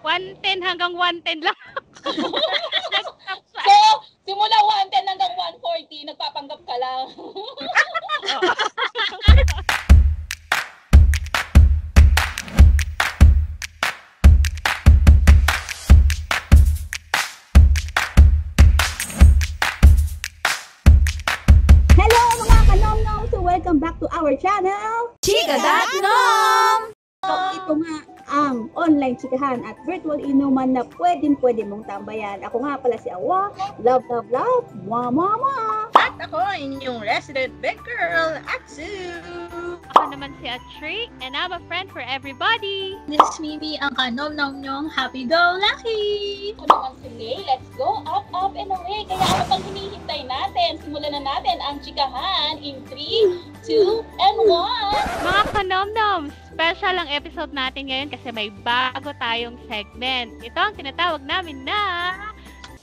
110 hanggang 110 lang. So, simula 110 hanggang 140, nagpapanggap ka lang. Hello mga kanomnom! So welcome back to our channel! Chika.nom! So ito nga ang online chikahan at virtual inuman na pwede mong tambayan. Ako nga pala si Awa, love, mama! At ako, inyong resident big girl, Atsu! Ako naman si Atri, and I'm a friend for everybody. This is Mimi, ang kanom-nom-nyong happy-go-lucky! Ako naman si Lay, let's go up and away. Kaya ano pang hinihintay natin? Simulan na natin ang chikahan in 3, 2, and 1! Mga kanomnoms, special ang episode natin ngayon kasi may bago tayong segment. Ito ang tinatawag namin na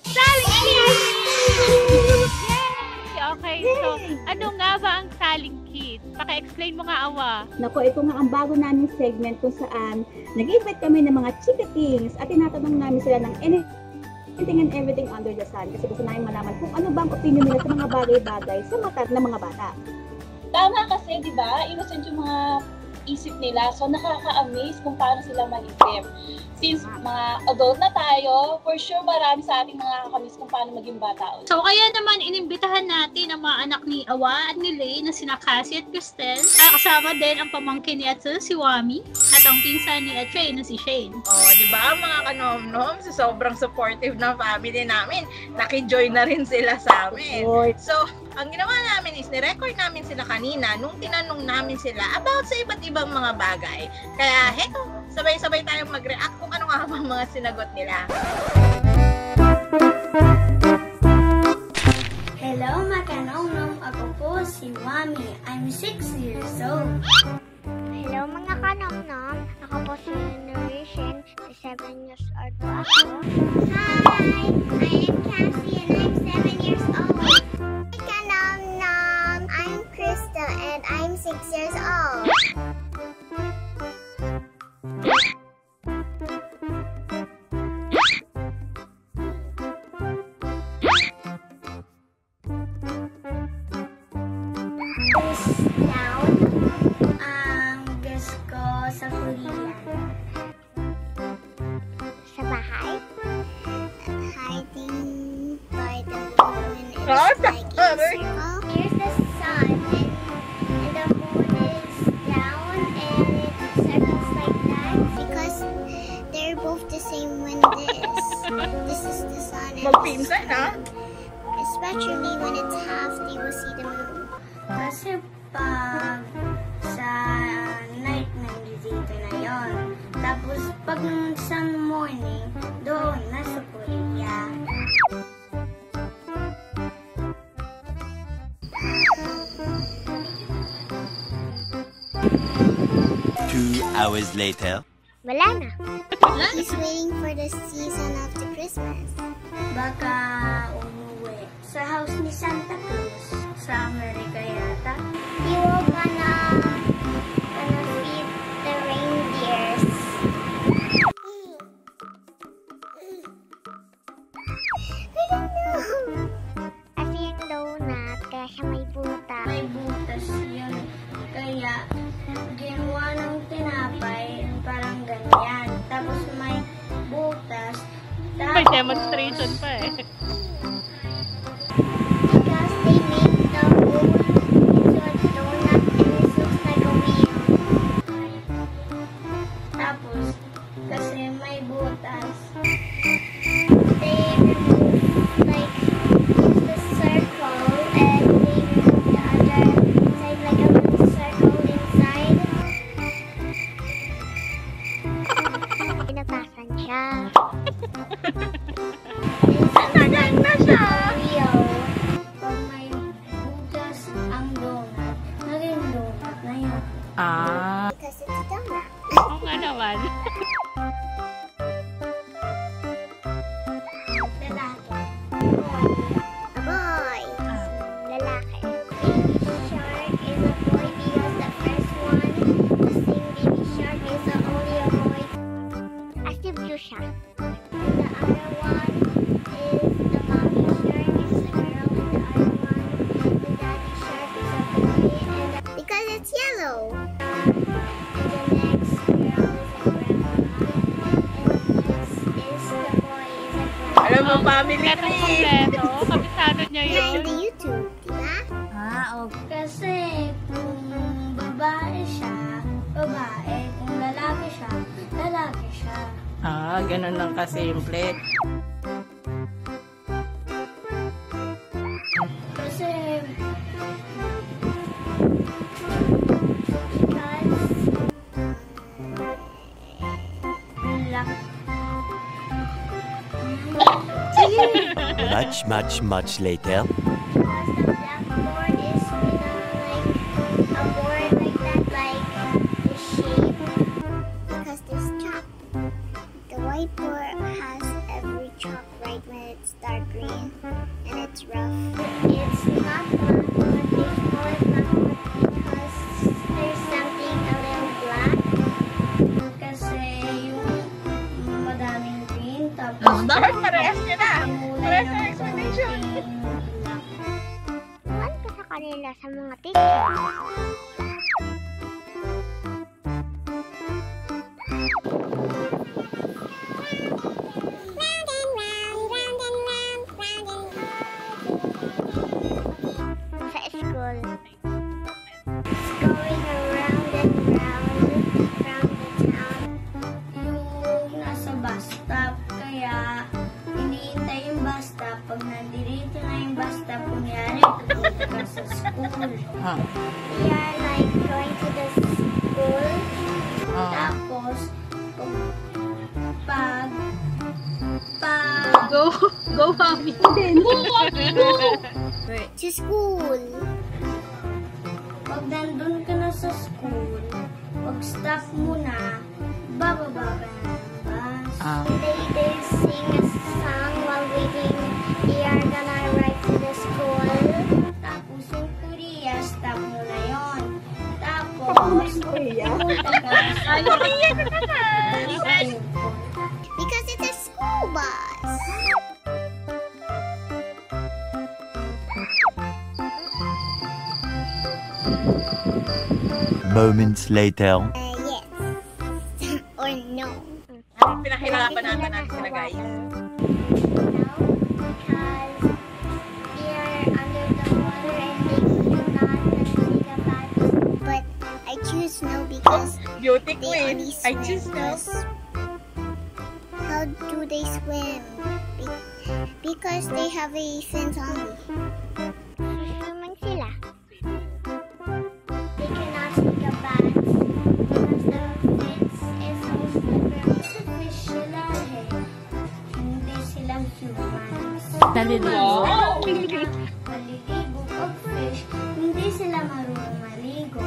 Saling Kids! Yay! Okay, so ano nga ba ang Saling Kids? Paka-explain mo nga, Awa. Nako, ito nga ang bago naming segment kung saan nag-invite kami ng mga chikatings at tinatanong namin sila ng anything and everything under the sun kasi gusto namin malaman kung ano ba ang opinion nila sa mga bagay-bagay sa mata ng mga bata. Tama kasi, di ba? Innocent yung mga isip nila. So, nakaka-amaze kung paano sila mag-isip. Since mga adult na tayo, for sure marami sa ating mga kakamiss kung paano maging bata ulit. So kaya naman inimbitahan natin ang mga anak ni Awa at ni Lay na sina Cassie at Cristel. Kasama din ang pamangkin ni Atsu, si Wami, at ang pinsan ni Atray na si Shane. Oh, di ba mga kanom-nom, so sobrang supportive ng family namin. Naki-join na rin sila sa amin. So, ang ginawa namin is ni-record namin sila kanina nung tinanong namin sila about sa iba't ibang mga bagay. Kaya heto, sabay-sabay tayong mag-react kung ano nga ba mga sinagot nila. Hello, makanomnom. Ako po si Wami. I'm 6 years old. Hello mga kanomnom. Ako po si Generation. 7 years old po ako. Hi! I am Cassie and I'm 7 years old. Hi kanomnom. I'm Crystal and I'm 6 years old. Noun. Ang guess ko sa Korean. Sa bahay? Hiding by the moon. It's like a circle. Here's the sun and the moon is down and it circles like that. Because they're both the same when this is the sun. And Magpinsan, ha? especially when it's half, they will see the moon. Kasi pag sa night nandito na yon. Tapos pag sa morning, doon nasa Korea. Two hours later. Wala na. He's waiting for the season of the Christmas. Baka umuwi sa house ni Santa Claus sa Amerika yata. You will gonna feed the reindeers. I don't know. Kasi yung donut, kaya siya may buta. May butas yun. Kaya ginawa ng tinapay parang ganyan. Tapos may butas. May demonstration pa eh. Because they make the hole into a donut and it looks like a wheel. Tapos kasi may butas. They remove the circle and they remove the other side like a little circle inside. Pinatasan siya. Tagal na siya! Wheel. Pag may butas ang donut, naging donut na yun. Because it's a donut. Oo nga naman. Lalaki. A boy. Lalaki. Baby shark is a boy because the first one, the same baby shark is only a boy. As if rescue siya. And the other one is the mommy shark is a girl, and the other one, the daddy shark is a boy, and because it's yellow. And the next girl is a grandma, and the next is the boy is a grandma. Alam mo, family Kompletong tree. kompleto. Kabisado niya Yan yun. the YouTube, diba? Okay. Kasi kung babae siya, babae. Kung lalaki siya, lalaki siya. Ganun lang kasimple. Kasi Much later. Because the blackboard is like a board like that, like the shape. Because this chalk, the whiteboard has every chalk right when it's dark green and it's rough. It's not blackboard. They call it blackboard because there's something a little black. kasi yung madaming green, tapos Bakit parehas niya na? Parehas na explanation. Ano ka sa kanila sa mga teacher? Sa school. It's going around and round the town. yung nasa bus stop. Kaya, iniintay yung bus stop. Pag nandirito na yung bus stop, kunyari, pupunta ka sa school. We are like going to the school. Tapos, pag Go, Mami. To school. pag nandun ka na sa school, pag stop mo na, bababa ka na ng bus. They sing a song while waiting. They are gonna ride to the school. Tapos yung Korea, stop mo na yun. Tapos, pupunta ka sa Because it's a school bus. Moments later. Yes. Or no. Pinahirapan natin sila, guys. No, because they are under the water and they cannot take a bath. But I choose no because Beauty they only queen. I swim. just know. How do they swim? Because they have a fins only. Swimming sila. They cannot take a bath because the fins is so slippery. Sa fish sila eh. Hindi sila humans. Naliligo. Maliligo pag fish, hindi sila marunong maligo.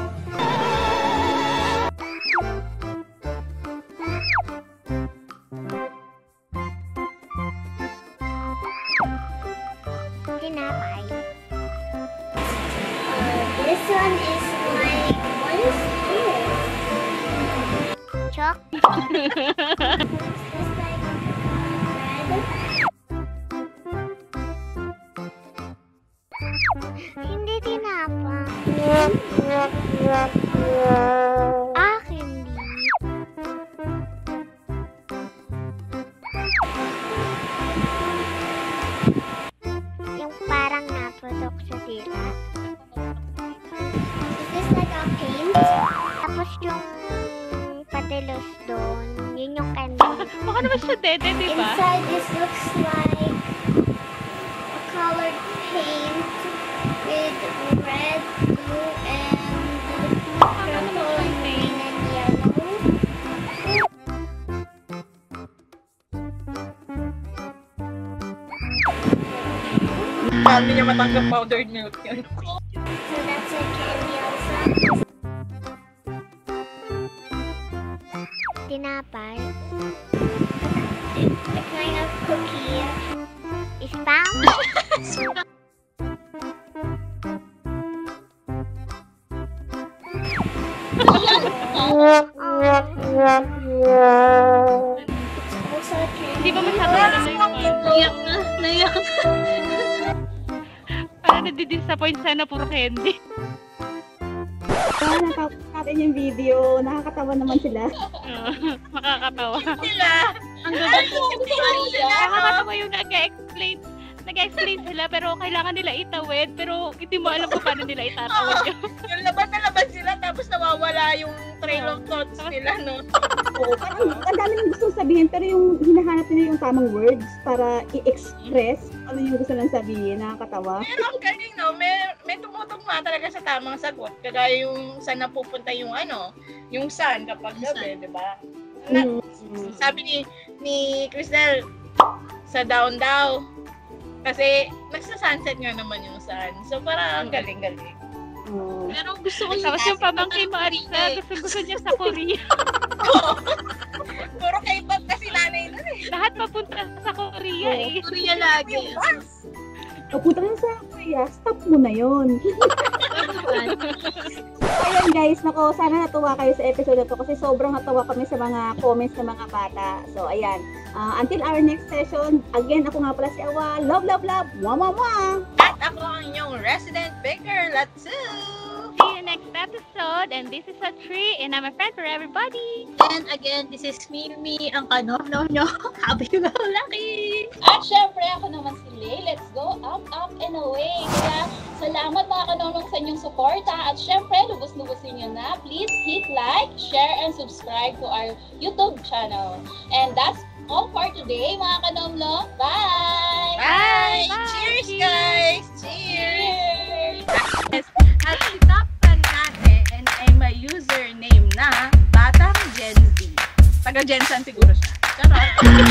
Tinapay. This one is like, what is this? Chalk? It's like red. Hindi tinapay. Hindi. Yung parang naputok sa dila. Is this like a paint? Tapos yung patilos doon, yun yung candy. Baka naman siya dede, di ba? Inside this looks like a colored paint with red, blue, and purple, and green, and yellow. Sabi niya matanggap powdered milk yun. So that's a candy also. Tinapay. A kind of cookie. Spam? It's Hindi ba masyado alam na yung Naiyak na. Naiyak na. parang nadidisappoint sana puro candy. Nakakapos natin yung video. Nakakatawa naman sila. Makakatawa. Sila. Ang ganda po. Nakakatawa yung nag-explain sila pero kailangan nila itawid pero hindi mo alam kung paano nila itatawid yun. Yung laban na laban sila tapos nawawala yung trail of thoughts nila, no? Oo, parang ang dami nang gustong sabihin pero yung hinahanap nila yung tamang words para i-express ano yung gusto lang sabihin. Nakakatawa. Pero ang galing, no? May tumutugma talaga sa tamang sagot. Kagaya yung saan napupunta yung yung sun kapag gabi, di ba? Sabi ni Cristel, sa down daw. Kasi nagsa-sunset nga naman yung sun. So parang ang galing-galing. Pero gusto ko Tapos yung pamangkin mo, Arisa, gusto niya sa Korea. Puro K-pop kasi nanay na eh. Lahat papunta sa Korea eh. Korea lagi. Pupunta na sa Korea, stop mo na yun. Ayan guys, nako, sana natuwa kayo sa episode na to kasi sobrang natuwa kami sa mga comments ng mga bata. So ayan, until our next session, again, ako nga pala si Awa. Love, love, love! Mwah! At ako ang inyong resident baker, Latsu! See you next episode. And this is a tree and I'm a friend for everybody. And again, this is Mimi, ang kanom-nom nyo. Happy to go lucky! At syempre, ako naman si Lay. Let's go up, up, and away. Kaya, salamat mga kanomong sa inyong suporta. At syempre, lubos-lubosin nyo na. Please hit like, share, and subscribe to our YouTube channel. And that's all for today, mga kanomlong. Bye! Bye! Bye! Cheers, guys! Cheers! Cheers! At itapan natin ay may username na Batang Gen Z. Taga Gensan siguro siya. Charot!